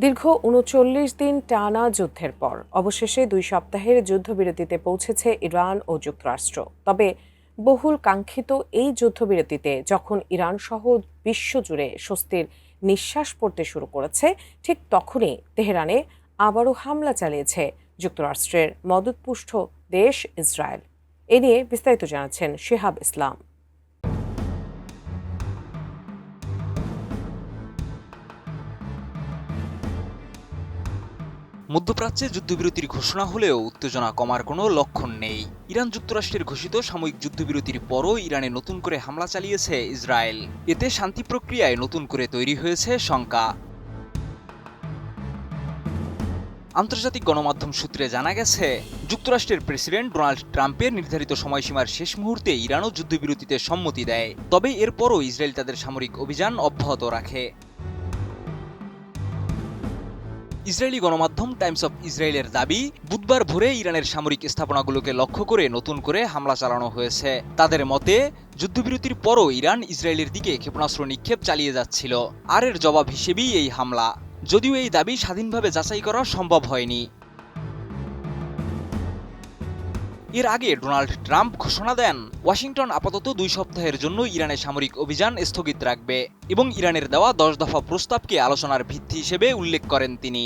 দীর্ঘ ৩৯ দিন টানা যুদ্ধের পর অবশেষে ২ সপ্তাহের যুদ্ধবিরতিতে পৌঁছেছে ইরান ও যুক্তরাষ্ট্র। তবে বহুল কাঙ্ক্ষিত এই যুদ্ধবিরতিতে যখন ইরান সহ বিশ্বজুড়ে স্বস্তির নিঃশ্বাস পড়তে শুরু করেছে, ঠিক তখনই তেহরানে আবারও হামলা চালিয়েছে যুক্তরাষ্ট্রের মদতপুষ্ট দেশ ইসরায়েল। এ নিয়ে বিস্তারিত জানাচ্ছেন শিহাব ইসলাম। মধ্যপ্রাচ্যে যুদ্ধবিরতির ঘোষণা হলেও উত্তেজনা কমার কোনো লক্ষণ নেই। ইরান যুক্তরাষ্ট্রের ঘোষিত সাময়িক যুদ্ধবিরতির পরও ইরানে নতুন করে হামলা চালিয়েছে ইসরায়েল। এতে শান্তি প্রক্রিয়ায় নতুন করে তৈরি হয়েছে শঙ্কা। আন্তর্জাতিক গণমাধ্যম সূত্রে জানা গেছে, যুক্তরাষ্ট্রের প্রেসিডেন্ট ডোনাল্ড ট্রাম্পের নির্ধারিত সময়সীমার শেষ মুহূর্তে ইরানও যুদ্ধবিরতিতে সম্মতি দেয়। তবে এরপরও ইসরায়েল তাদের সামরিক অভিযান অব্যাহত রাখে। ইসরায়েলি গণমাধ্যম টাইমস অফ ইসরায়েলের দাবি, বুধবার ভোরে ইরানের সামরিক স্থাপনাগুলোকে লক্ষ্য করে নতুন করে হামলা চালানো হয়েছে। তাদের মতে, যুদ্ধবিরতির পরও ইরান ইসরায়েলের দিকে ক্ষেপণাস্ত্র নিক্ষেপ চালিয়ে যাচ্ছিল, আর এর জবাব হিসেবেই এই হামলা। যদিও এই দাবি স্বাধীনভাবে যাচাই করা সম্ভব হয়নি। এর আগে ডোনাল্ড ট্রাম্প ঘোষণা দেন, ওয়াশিংটন আপাতত ২ সপ্তাহের জন্য ইরানের সামরিক অভিযান স্থগিত রাখবে এবং ইরানের দেওয়া ১০ দফা প্রস্তাবকে আলোচনার ভিত্তি হিসেবে উল্লেখ করেন তিনি।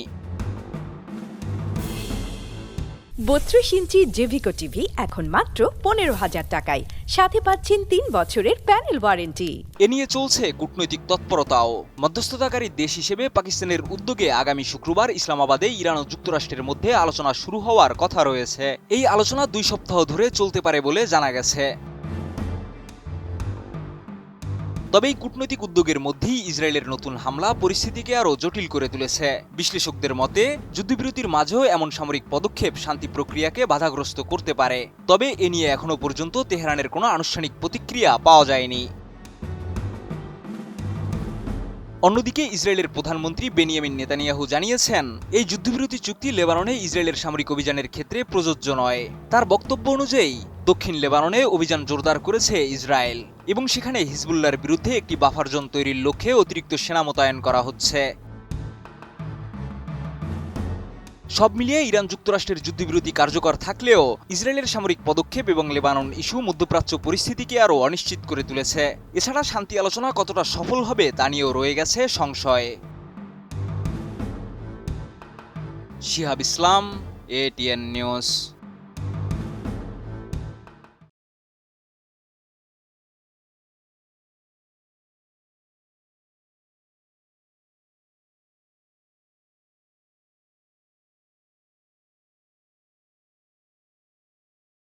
৩২ ইঞ্চি জেভিকো টিভি এখন মাত্র ১৫,০০০ টাকায়, সাথে পাচ্ছেন ৩ বছরের প্যানেল ওয়ারেন্টি। এ নিয়ে চলছে কূটনৈতিক তৎপরতাও। মধ্যস্থতাকারী দেশ হিসেবে পাকিস্তানের উদ্যোগে আগামী শুক্রবার ইসলামাবাদে ইরান ও যুক্তরাষ্ট্রের মধ্যে আলোচনা শুরু হওয়ার কথা রয়েছে। এই আলোচনা ২ সপ্তাহ ধরে চলতে পারে বলে জানা গেছে। তবে এই কূটনৈতিক উদ্যোগের মধ্যেই ইসরায়েলের নতুন হামলা পরিস্থিতিকে আরও জটিল করে তুলেছে। বিশ্লেষকদের মতে, যুদ্ধবিরতির মাঝেও এমন সামরিক পদক্ষেপ শান্তি প্রক্রিয়াকে বাধাগ্রস্ত করতে পারে। তবে এ নিয়ে এখনও পর্যন্ত তেহরানের কোনো আনুষ্ঠানিক প্রতিক্রিয়া পাওয়া যায়নি। অন্যদিকে ইসরায়েলের প্রধানমন্ত্রী বেনিয়ামিন নেতানিয়াহু জানিয়েছেন, এই যুদ্ধবিরতি চুক্তি লেবাননে ইসরায়েলের সামরিক অভিযানের ক্ষেত্রে প্রযোজ্য নয়। তার বক্তব্য অনুযায়ী, দক্ষিণ লেবাননে অভিযান জোরদার করেছে ইসরায়েল এবং সেখানে হিজবুল্লাহর বিরুদ্ধে একটি বাফার জোন তৈরির লক্ষ্যে অতিরিক্ত সেনা মোতায়েন করা হচ্ছে। সব মিলিয়ে ইরান যুক্তরাষ্ট্রের যুদ্ধবিরতি কার্যকর থাকলেও ইসরায়েলের সামরিক পদক্ষেপ এবং লেবানন ইস্যু মধ্যপ্রাচ্য পরিস্থিতিকে আরও অনিশ্চিত করে তুলেছে। এছাড়া শান্তি আলোচনা কতটা সফল হবে তা নিয়েও রয়ে গেছে সংশয়। শিহাব ইসলাম, ATN নিউজ।